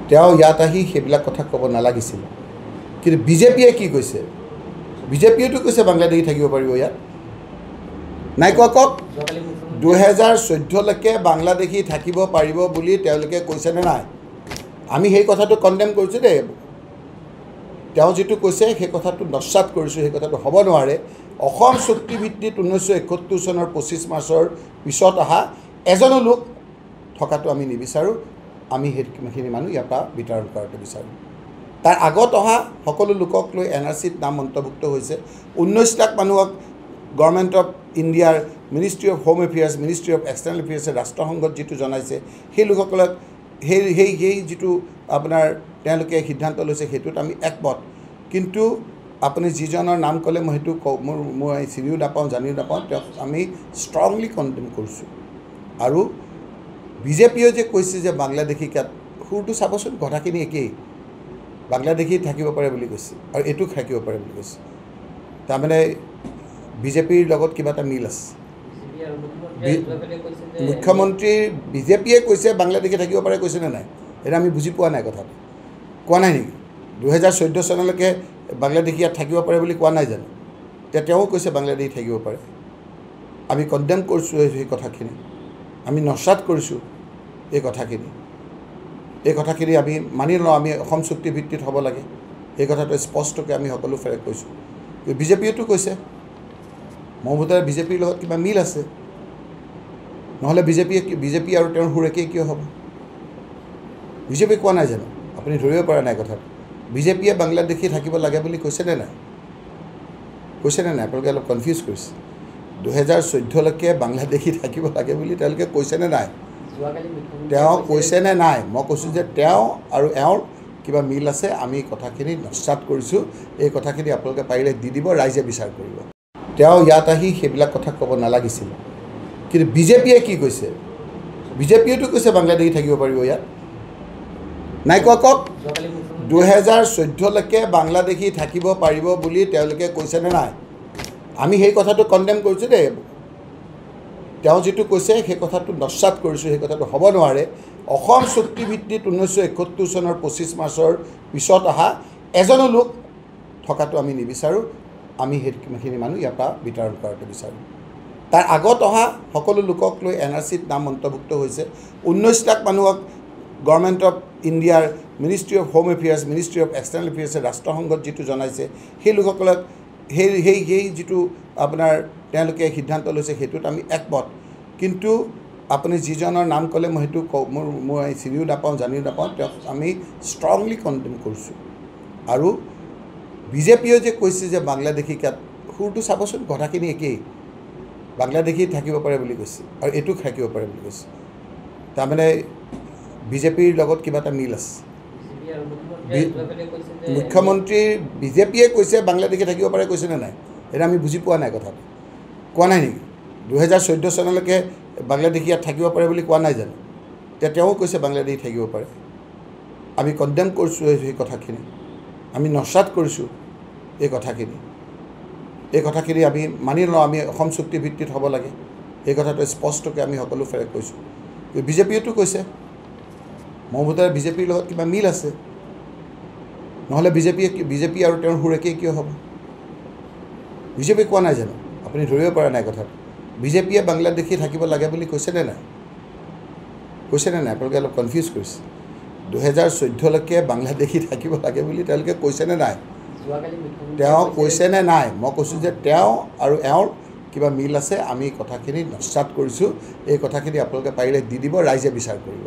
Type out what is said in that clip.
তেওঁ ইয়াত আহি সেইবিলাক কথা ক'ব নালাগিছিল কিন্তু বিজেপিয়ে কি কৈছে বিজেপিয়েতো কৈছে বাংলাদেশী থাকিব পাৰিব ইয়াত নাই কোৱা কক 2014 লৈকে বাংলাদেশী থাকিব পাৰিব বুলি তেওঁলোকে কৈছে নে নাই আমি সেই কথাটো কনডেম কৰিছোঁ দেই তেওঁ যেটো কৈছে সেই কথাটো নস্বাত কৰিছোঁ সেই কথাটো হ'ব নোৱাৰে অসম চুক্তি ভিত্তিত 1971 চনৰ 25 মাৰ্চৰ পিছত অহা এজনো লোক থকাটো আমি নিবিচাৰোঁ আমি সেইখিনি মানুহ ইয়াৰ পৰা বিতৰণ কৰাটো বিচাৰোঁ তাৰ আগত অহা সকলো লোকক লৈ এনআৰচিত নাম অন্তৰ্ভুক্ত হৈছে 19 লাখ মানুহক গভৰ্ণমেণ্ট অফ ইণ্ডিয়াৰ ministry of home affairs ministry of external এফেয়াৰ্ছে ৰাষ্ট্ৰসংঘত যেটো জনাইছে সেই লোকসকলক সেই যেটো আপোনাৰ তেওঁলোকে সিদ্ধান্ত লৈছে সেইটোত আমি একমত কিন্তু আপুনি যিজনৰ নাম ক'লে মই সেইটো মই চিনিও নাপাওঁ জানিও নাপাওঁ তেওঁক আমি ষ্ট্ৰংলি কণ্ডেম কৰিছোঁ আৰু বিজেপিয়ে যে কৈছে যে বাংলাদেশী সুৰটো চাবচোন কথাখিনি একেই বাংলাদেশী থাকিব পাৰে বুলি কৈছে আৰু এইটো থাকিব পাৰে বুলি কৈছে তাৰমানে বিজেপিৰ লগত কিবা এটা মিল আছে মুখ্যমন্ত্ৰী বিজেপিয়ে কৈছে বাংলাদেশী থাকিব পাৰে কৈছে নে নাই এটা আমি বুজি পোৱা নাই কথাটো কোৱা নাই নেকি 2014 চনলৈকে বাংলাদেশী ইয়াত থাকিব পাৰে বুলি কোৱা নাই জানো তেওঁ কৈছে বাংলাদেশী থাকিব পাৰে আমি কণ্ডেম কৰিছোঁ এই কথাখিনি আমি নস্বাত কৰিছোঁ এই কথাখিনি আমি মানি লওঁ আমি অসম চুক্তি ভিত্তিত হ'ব লাগে এই কথাটো স্পষ্টকৈ আমি সকলো ফেৰে কৈছোঁ বিজেপিয়েতো কৈছে মোৰ মতে বিজেপিৰ লগত কিবা মিল আছে নহ'লে বিজেপি আৰু তেওঁৰ সুৰ একেই কিয় হ'ব বিজেপি কোৱা নাই জানো আপুনি ধৰিব পৰা নাই কথাটো বিজেপিয়ে বাংলাদেশী থাকিব লাগে বুলি কৈছে নে নাই আপোনালোকে অলপ কনফিউজ কৰিছে 2014 লৈকে বাংলাদেশী থাকিব লাগে বুলি তেওঁলোকে কৈছে নে নাই তেওঁ কৈছে নে নাই মই কৈছোঁ যে তেওঁ আৰু এওঁৰ কিবা মিল আছে আমি কথাখিনি নস্বাত কৰিছোঁ এই কথাখিনি আপোনালোকে পাৰিলে দি দিব ৰাইজে বিচাৰ কৰিব তেওঁ ইয়াত আহি সেইবিলাক কথা ক'ব নালাগিছিল কিন্তু বিজেপিয়ে কি কৈছে বিজেপিয়েতো কৈছে বাংলাদেশী থাকিব পাৰিব ইয়াত নাই কোৱা কক 2014 লৈকে বাংলাদেশী থাকিব পাৰিব বুলি তেওঁলোকে কৈছে নে নাই আমি সেই কথাটো কণ্ডেম কৰিছোঁ দেই তেওঁ যেটো কৈছে সেই কথাটো নস্বাত কৰিছোঁ সেই কথাটো হ'ব নোৱাৰে অসম চুক্তি ভিত্তিত 1971 চনৰ 25 মাৰ্চৰ পিছত অহা এজনো লোক থকাটো আমি নিবিচাৰোঁ আমি সেইখিনি মানুহ ইয়াৰ পৰা বিতৰণ কৰাটো বিচাৰোঁ তাৰ আগত অহা সকলো লোকক লৈ এনআৰচিত নাম অন্তৰ্ভুক্ত হৈছে 19 লাখ মানুহক গভৰ্ণমেণ্ট অফ ইণ্ডিয়াৰ ministry of home affairs ministry of external এফেয়াৰ্ছে ৰাষ্ট্ৰসংঘত যেটো জনাইছে সেই লোকসকলক সেই যেটো আপোনাৰ তেওঁলোকে সিদ্ধান্ত লৈছে সেইটোত আমি একমত কিন্তু আপুনি যিজনৰ নাম ক'লে মই সেইটো মই চিনিও নাপাওঁ জানিও নাপাওঁ তেওঁক আমি ষ্ট্ৰংলি কণ্ডেম কৰিছোঁ আৰু বিজেপিয়ে যে কৈছে যে বাংলাদেশী সুৰটো চাবচোন কথাখিনি একেই বাংলাদেশী থাকিব পাৰে বুলি কৈছে আৰু এইটো থাকিব পাৰে বুলি কৈছে তাৰমানে বিজেপিৰ লগত কিবা এটা মিল আছে মুখ্যমন্ত্ৰী বিজেপিয়ে কৈছে বাংলাদেশী থাকিব পাৰে কৈছে নে নাই এটা আমি বুজি পোৱা নাই কথাটো কোৱা নাই নেকি 2014 চনলৈকে বাংলাদেশী ইয়াত থাকিব পাৰে বুলি কোৱা নাই জানো তেওঁ কৈছে বাংলাদেশী থাকিব পাৰে আমি কণ্ডেম কৰিছোঁ এই কথাখিনি আমি নস্বাত কৰিছোঁ এই কথাখিনি আমি মানি লওঁ আমি অসম চুক্তি ভিত্তিত হ'ব লাগে এই কথাটো স্পষ্টকৈ আমি সকলো ফেৰে কৈছোঁ বিজেপিয়েতো কৈছে মোৰ মতে বিজেপিৰ লগত কিবা মিল আছে নহ'লে বিজেপি আৰু তেওঁৰ সুৰ একেই কিয় হ'ব বিজেপি কোৱা নাই জানো আপুনি ধৰিব পৰা নাই কথাটো বিজেপিয়ে বাংলাদেশী থাকিব লাগে বুলি কৈছে নে নাই আপোনালোকে অলপ কনফিউজ কৰিছে 2014 লৈকে বাংলাদেশী থাকিব লাগে বুলি তেওঁলোকে কৈছে নে নাই তেওঁ কৈছে নে নাই মই কৈছোঁ যে তেওঁ আৰু এওঁৰ কিবা মিল আছে আমি কথাখিনি নস্বাত কৰিছোঁ এই কথাখিনি আপোনালোকে পাৰিলে দি দিব ৰাইজে বিচাৰ কৰিব